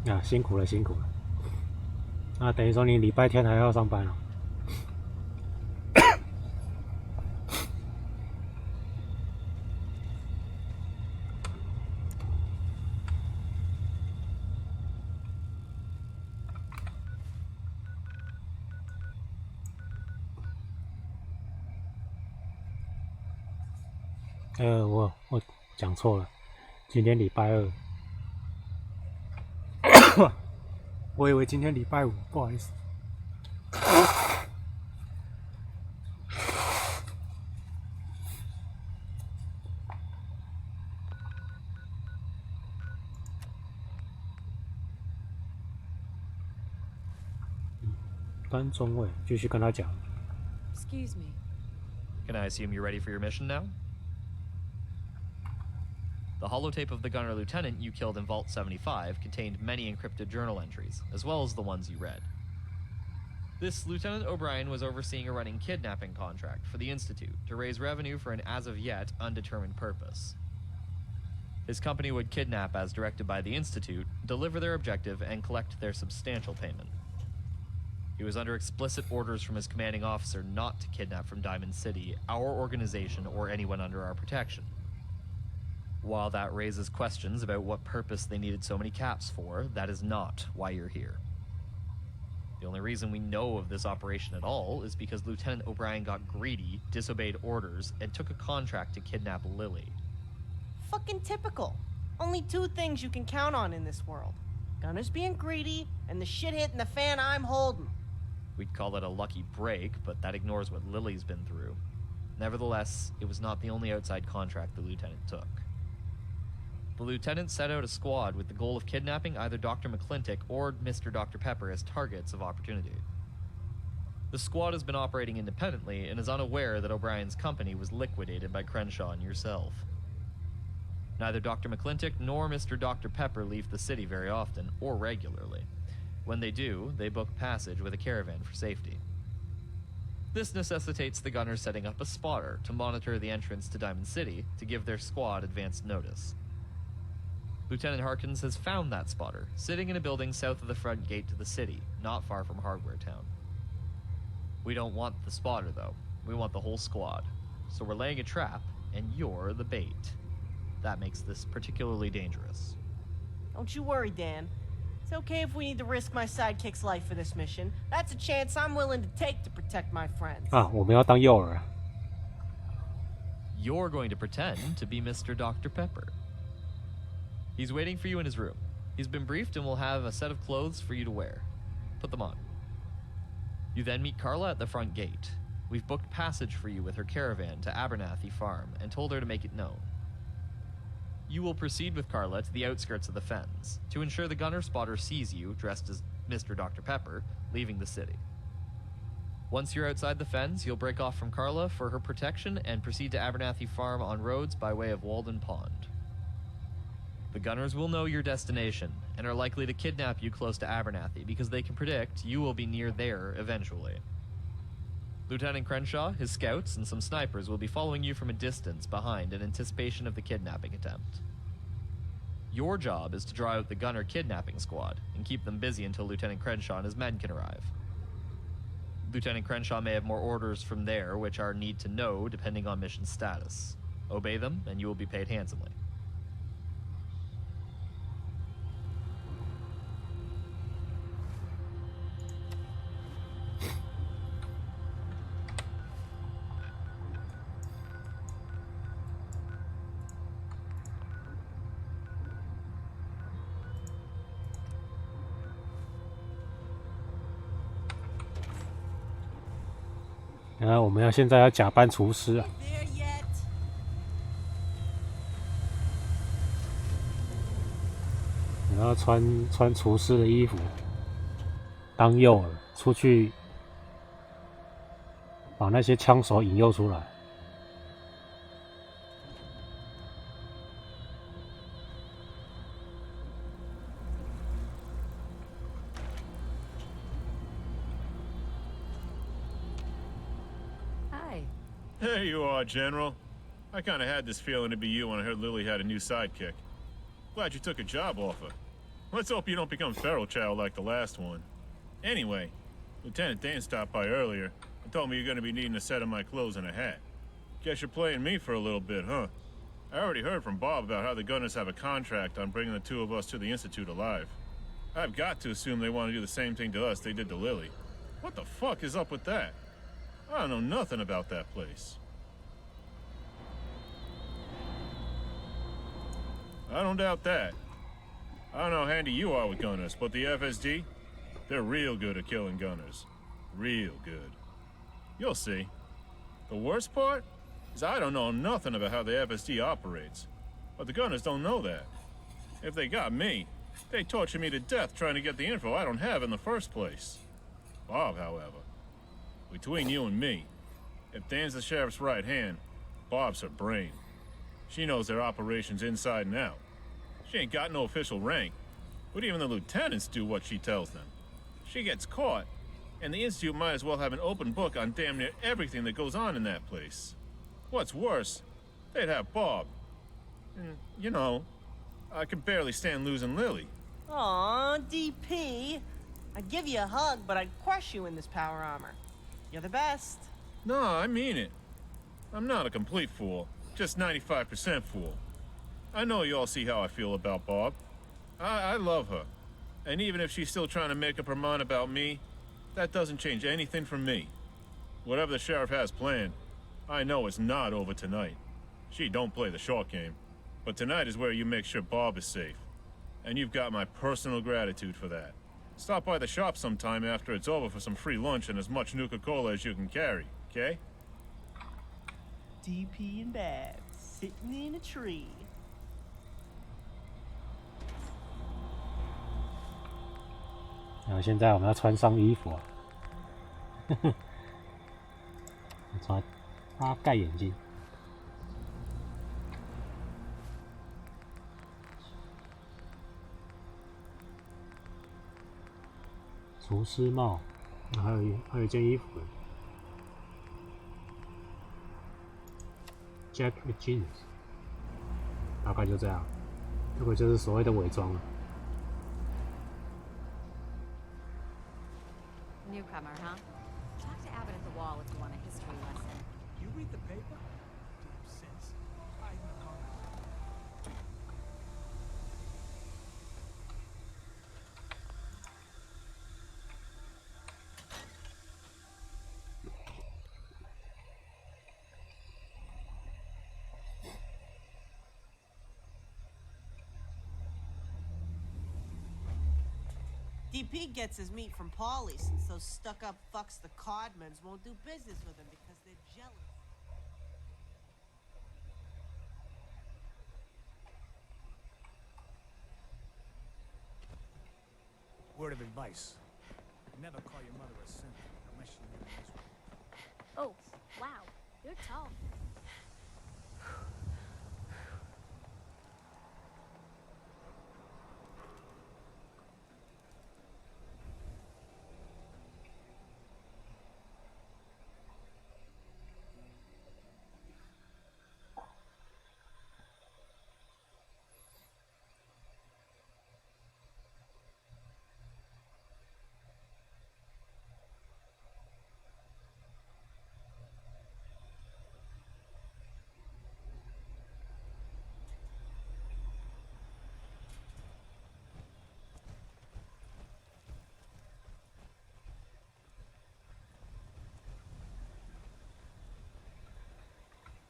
啊，辛苦了，辛苦了。那等于说你礼拜天还要上班了。我讲错了，今天礼拜二，我以为今天礼拜五，不好意思。端中尉继续跟他讲。Excuse me. Can I assume you're ready for your mission now? The holotape of the gunner lieutenant you killed in Vault 75 contained many encrypted journal entries, as well as the ones you read. This Lieutenant O'Brien was overseeing a running kidnapping contract for the Institute to raise revenue for an as-of-yet undetermined purpose. His company would kidnap as directed by the Institute, deliver their objective, and collect their substantial payment. He was under explicit orders from his commanding officer not to kidnap from Diamond City, our organization, or anyone under our protection. While that raises questions about what purpose they needed so many caps for, that is not why you're here. The only reason we know of this operation at all is because Lieutenant O'Brien got greedy, disobeyed orders, and took a contract to kidnap Lily. Fucking typical. Only two things you can count on in this world. Gunners being greedy, and the shit hitting the fan I'm holding. We'd call it a lucky break, but that ignores what Lily's been through. Nevertheless, it was not the only outside contract the lieutenant took. The lieutenant set out a squad with the goal of kidnapping either Dr. McClintock or Mr. Dr. Pepper as targets of opportunity. The squad has been operating independently and is unaware that O'Brien's company was liquidated by Crenshaw and yourself. Neither Dr. McClintock nor Mr. Dr. Pepper leave the city very often, or regularly. When they do, they book passage with a caravan for safety. This necessitates the gunners setting up a spotter to monitor the entrance to Diamond City to give their squad advance notice. Lieutenant Harkins has found that spotter, sitting in a building south of the front gate to the city, not far from Hardware Town. We don't want the spotter, though. We want the whole squad. So we're laying a trap, and you're the bait. That makes this particularly dangerous. Don't you worry, Dan. It's okay if we need to risk my sidekick's life for this mission. That's a chance I'm willing to take to protect my friends. 啊，我们要当诱饵。You're going to pretend to be Mr. Dr. Pepper. He's waiting for you in his room. He's been briefed and will have a set of clothes for you to wear. Put them on. You then meet Carla at the front gate. We've booked passage for you with her caravan to Abernathy Farm and told her to make it known. You will proceed with Carla to the outskirts of the Fens to ensure the gunner spotter sees you, dressed as Mr. Dr. Pepper, leaving the city. Once you're outside the Fens, you'll break off from Carla for her protection and proceed to Abernathy Farm on roads by way of Walden Pond. The gunners will know your destination and are likely to kidnap you close to Abernathy because they can predict you will be near there eventually. Lieutenant Crenshaw, his scouts, and some snipers will be following you from a distance behind in anticipation of the kidnapping attempt. Your job is to draw out the gunner kidnapping squad and keep them busy until Lieutenant Crenshaw and his men can arrive. Lieutenant Crenshaw may have more orders from there, which are need to know depending on mission status. Obey them, and you will be paid handsomely.然后我们现在要假扮厨师啊， There yet? 然后穿厨师的衣服，当诱饵出去，把那些枪手引诱出来。Hi. There you are, General. I kind of had this feeling it'd be you when I heard Lily had a new sidekick. Glad you took a job offer. Let's hope you don't become feral child like the last one. Anyway, Lieutenant Dan stopped by earlier and told me you're gonna be needing a set of my clothes and a hat. Guess you're playing me for a little bit, huh? I already heard from Bob about how the Gunners have a contract on bringing the two of us to the Institute alive. I've got to assume they want to do the same thing to us they did to Lily. What the fuck is up with that? I don't know nothing about that place. I don't doubt that. I don't know how handy you are with Gunners, but the FSD, they're real good at killing Gunners. Real good. You'll see. The worst part is I don't know nothing about how the FSD operates. But the Gunners don't know that. If they got me, they torture me to death trying to get the info I don't have in the first place. Bob, however, between you and me, if Dan's the sheriff's right hand, Bob's her brain. She knows their operations inside and out. She ain't got no official rank, but even the lieutenants do what she tells them. She gets caught, and the Institute might as well have an open book on damn near everything that goes on in that place. What's worse, they'd have Bob. And, you know, I could barely stand losing Lily. Aw, DP. I'd give you a hug, but I'd crush you in this power armor. You're the best. No, I mean it. I'm not a complete fool, just 95% fool. I know you all see how I feel about Bob. I love her. And even if she's still trying to make up her mind about me, that doesn't change anything for me. Whatever the sheriff has planned, I know it's not over tonight. She don't play the short game. But tonight is where you make sure Bob is safe. And you've got my personal gratitude for that. Stop by the shop sometime after it's over for some free lunch and as much Nuka-Cola as you can carry, okay? DP and Babs, sitting in a tree. 然后现在我们要穿上衣服啊，穿，他盖眼睛，厨师帽，还有一件衣服 ，Jack Jeans， 大概就这样，这个就是所谓的伪装了。 Newcomer, huh? Talk to Abbott at the wall if you want a history lesson. You read the paper? Damn sense. I know. DP gets his meat from Paulie since those stuck-up fucks the Codmans won't do business with him because they're jealous. Word of advice. Never call your mother a simp unless you live in this world. Oh, wow. You're tall.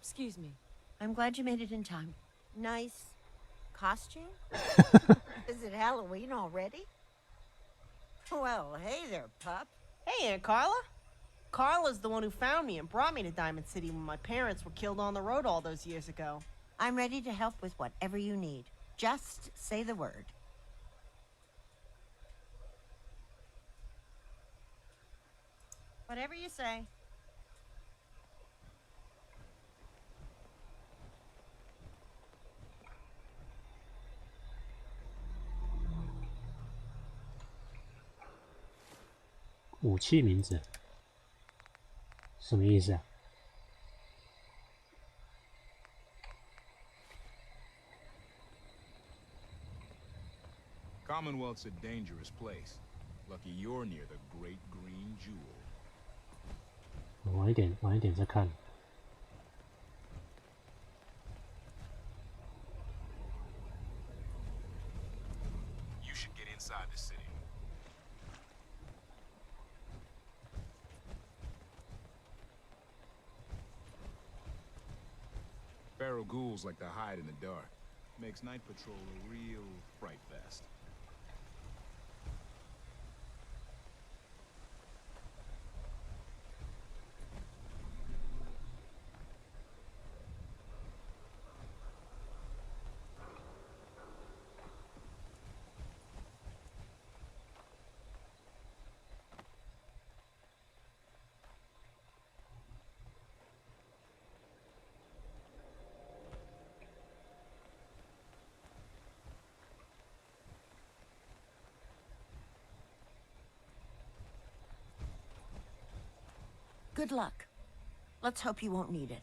Excuse me. I'm glad you made it in time. Nice costume? Is it Halloween already? Well, hey there, pup. Hey, Aunt Carla. Carla's the one who found me and brought me to Diamond City when my parents were killed on the road all those years ago. I'm ready to help with whatever you need. Just say the word. Whatever you say. "武器名字什么意思啊？ Commonwealth's a dangerous place. Lucky you're near the great green jewel. 晚一点再看。You should get inside the city. Feral ghouls like to hide in the dark. Makes night patrol a real fright fest. Good luck. Let's hope you won't need it.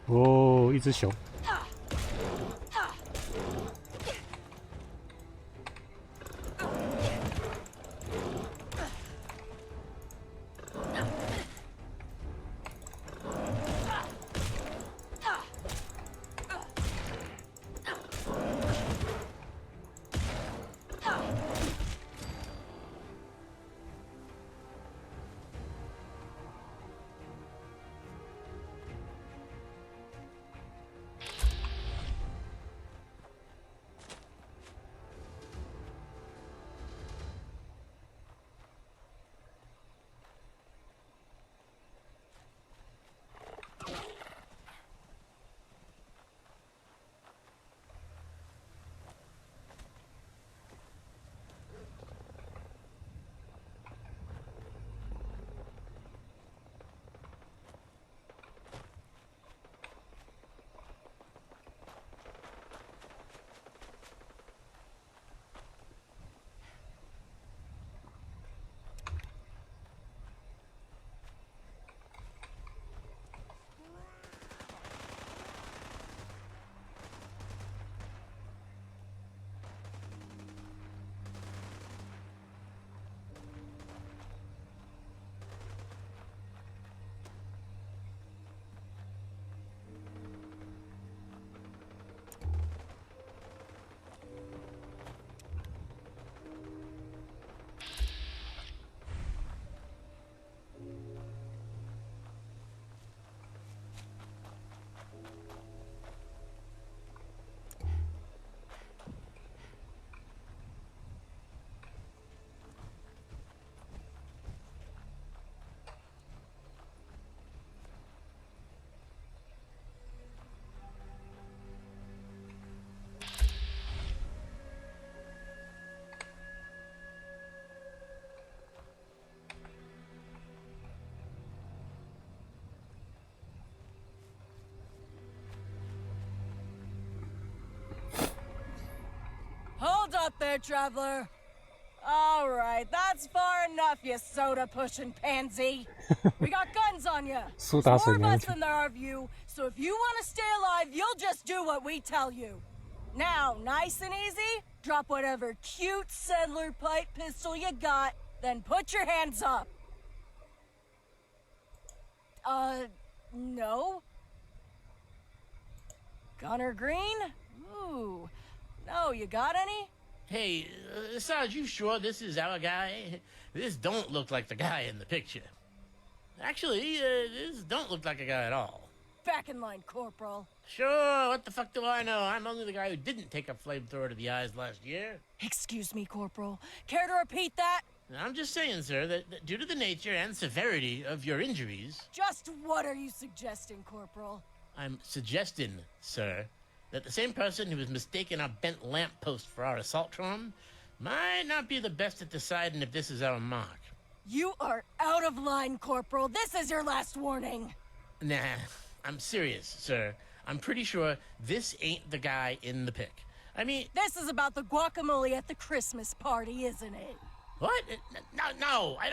哦，一只熊。Hold up there, traveler. All right, that's far enough, you soda-pushing pansy. We got guns on you.苏 There's 打 more 水 of 娘 us than there are of you, so if you want to stay alive, you'll just do what we tell you. Now, nice and easy, drop whatever cute settler pipe pistol you got, then put your hands up. No? Gunner Green? Ooh. No, you got any? Hey, Sarge, you sure this is our guy? This don't look like the guy in the picture. Actually, this don't look like a guy at all. Back in line, Corporal. Sure, what the fuck do I know? I'm only the guy who didn't take a flamethrower to the eyes last year. Excuse me, Corporal. Care to repeat that? I'm just saying, sir, that due to the nature and severity of your injuries... Just what are you suggesting, Corporal? I'm suggesting, sir, that the same person who has mistaken our bent lamppost for our assaultron might not be the best at deciding if this is our mark. You are out of line, Corporal. This is your last warning. Nah, I'm serious, sir. I'm pretty sure this ain't the guy in the pic. I mean... This is about the guacamole at the Christmas party, isn't it? What? No, I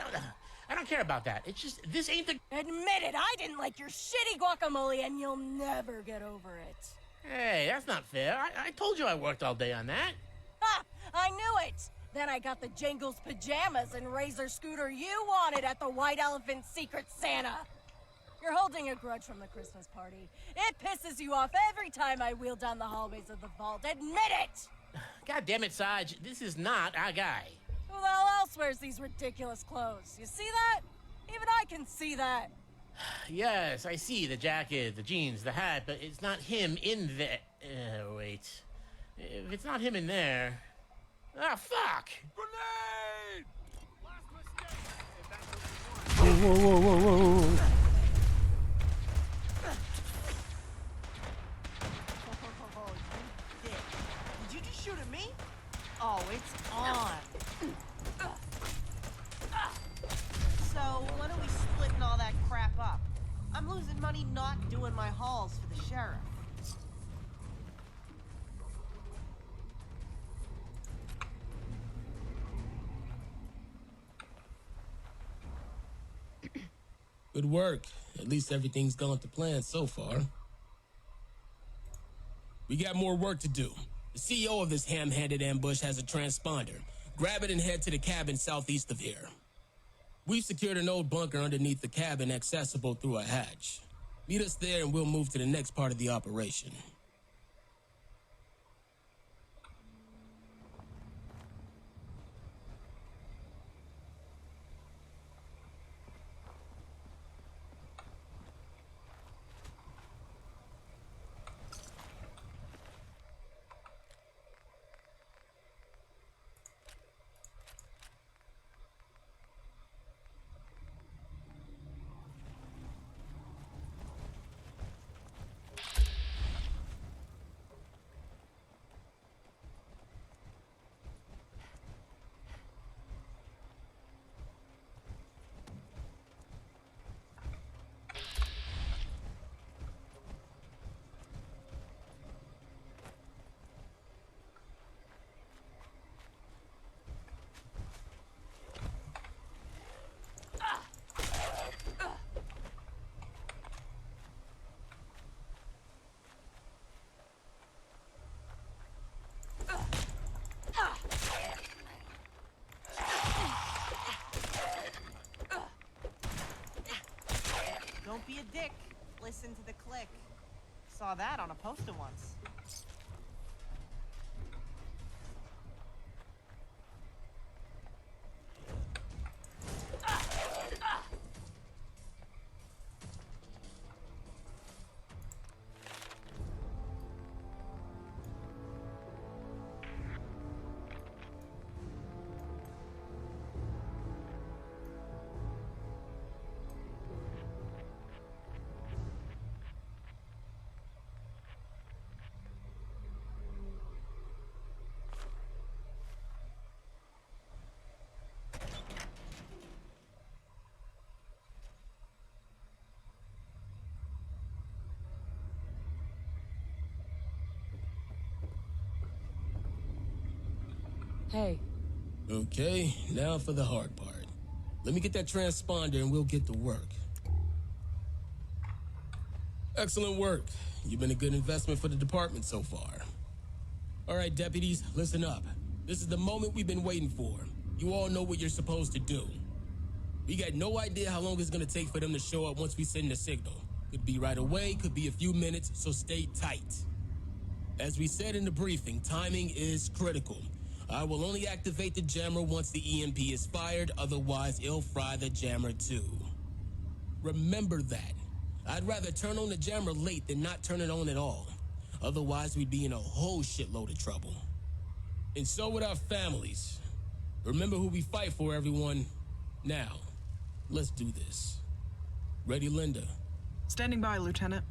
don't care about that. It's just, this ain't the... Admit it, I didn't like your shitty guacamole and you'll never get over it. Hey, that's not fair. I told you I worked all day on that. Ha! I knew it! Then I got the Jingles pajamas and Razor scooter you wanted at the White Elephant Secret Santa. You're holding a grudge from the Christmas party. It pisses you off every time I wheel down the hallways of the vault. Admit it! God damn it, Sarge. This is not our guy. Who the hell else wears these ridiculous clothes? You see that? Even I can see that. Yes, I see the jacket, the jeans, the hat, but it's not him in there. Wait. If it's not him in there... Ah, fuck! Grenade! Whoa, whoa, whoa, whoa, whoa, whoa. Oh, you dick. Did you just shoot at me? Oh, it's on. So, when are we splitting all that crap up? I'm losing money not doing my hauls for the sheriff. Good work. At least everything's going to plan so far. We got more work to do. The CEO of this ham-handed ambush has a transponder. Grab it and head to the cabin southeast of here. We've secured an old bunker underneath the cabin accessible through a hatch. Meet us there and we'll move to the next part of the operation. Don't be a dick. Listen to the click. Saw that on a poster once. Hey. Okay, now for the hard part. Let me get that transponder and we'll get to work. Excellent work. You've been a good investment for the department so far. All right, deputies, listen up. This is the moment we've been waiting for. You all know what you're supposed to do. We got no idea how long it's gonna take for them to show up once we send the signal. Could be right away, could be a few minutes, so stay tight. As we said in the briefing, timing is critical. I will only activate the jammer once the EMP is fired, otherwise it'll fry the jammer too. Remember that. I'd rather turn on the jammer late than not turn it on at all. Otherwise we'd be in a whole shitload of trouble. And so with our families. Remember who we fight for, everyone. Now, let's do this. Ready, Linda? Standing by, Lieutenant.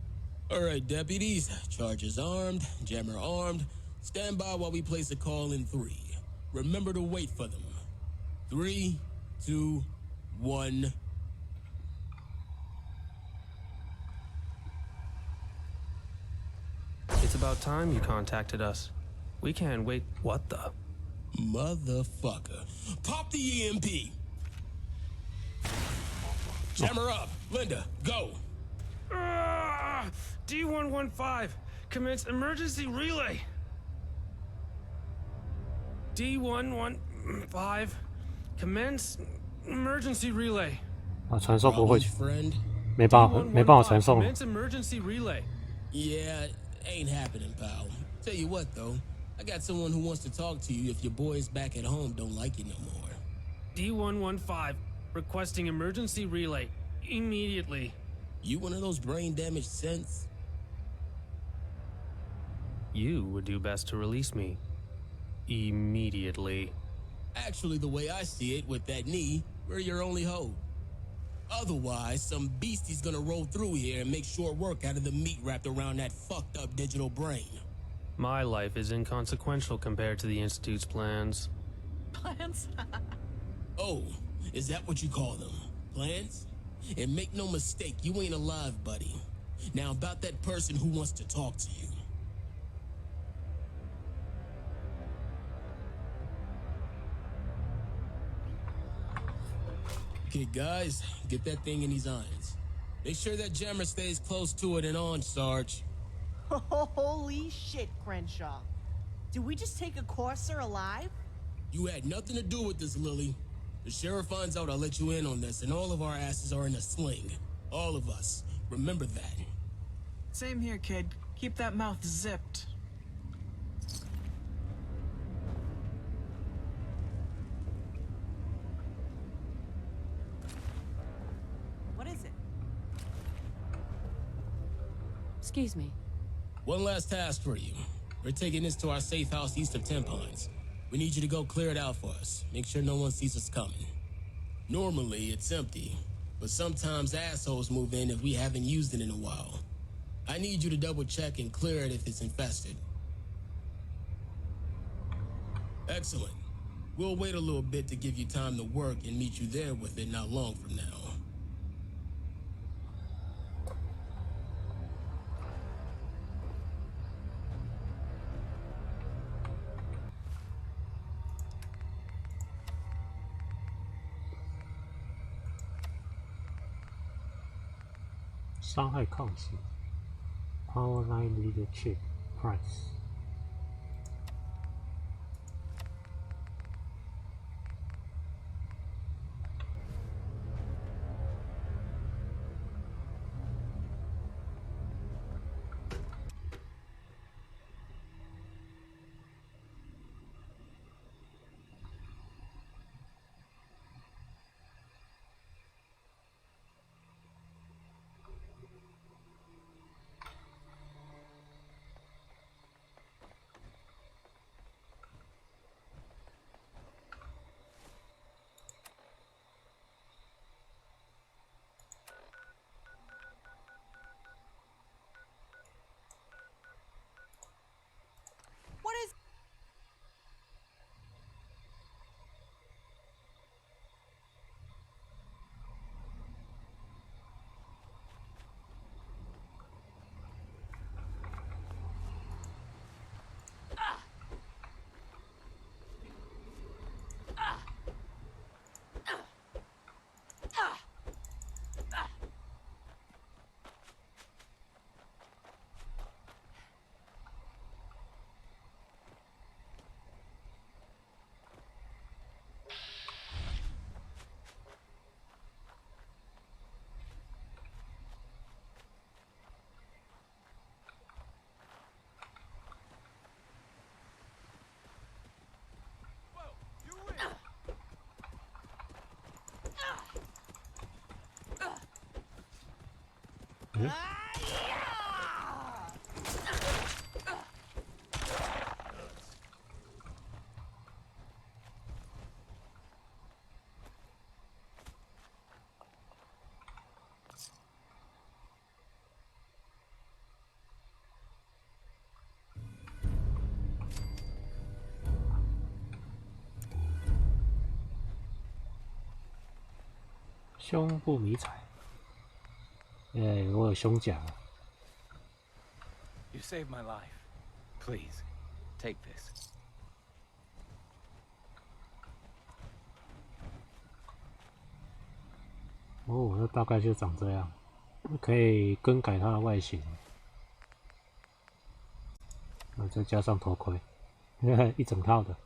All right, deputies. Charges armed, jammer armed. Stand by while we place a call in 3. Remember to wait for them. 3, 2, 1. It's about time you contacted us. We can't wait. What the? Motherfucker. Pop the EMP! Jammer up. Linda, go. D115, commence emergency relay. D115, commence emergency relay. 啊，传送不会去，没办法传送。 Commence emergency relay. Yeah, ain't happening, pal. Tell you what, though, I got someone who wants to talk to you if your boys back at home don't like you no more. D115, requesting emergency relay immediately. You one of those brain-damaged synths? You would do best to release me immediately. Actually, the way I see it, with that knee, we're your only hope. Otherwise, some beastie's gonna roll through here and make short work out of the meat wrapped around that fucked up digital brain. My life is inconsequential compared to the Institute's plans. Plans? Oh, is that what you call them? Plans? And make no mistake, you ain't alive, buddy. Now about that person who wants to talk to you. Okay, guys, get that thing in his irons. Make sure that jammer stays close to it and on, Sarge. Holy shit, Crenshaw. Did we just take a courser alive? You had nothing to do with this, Lily. The sheriff finds out I'll let you in on this, and all of our asses are in a sling. All of us. Remember that. Same here, kid. Keep that mouth zipped. What is it? Excuse me. One last task for you. We're taking this to our safe house east of Tempines. We need you to go clear it out for us. Make sure no one sees us coming. Normally, it's empty, but sometimes assholes move in if we haven't used it in a while. I need you to double check and clear it if it's infested. Excellent. We'll wait a little bit to give you time to work and meet you there with it not long from now. 伤害抗性 Power Line Leadership Price 胸部迷彩，我有胸甲。You saved my life. Please, take this. 哦，那大概就长这样，可以更改它的外形。再加上头盔，一整套的。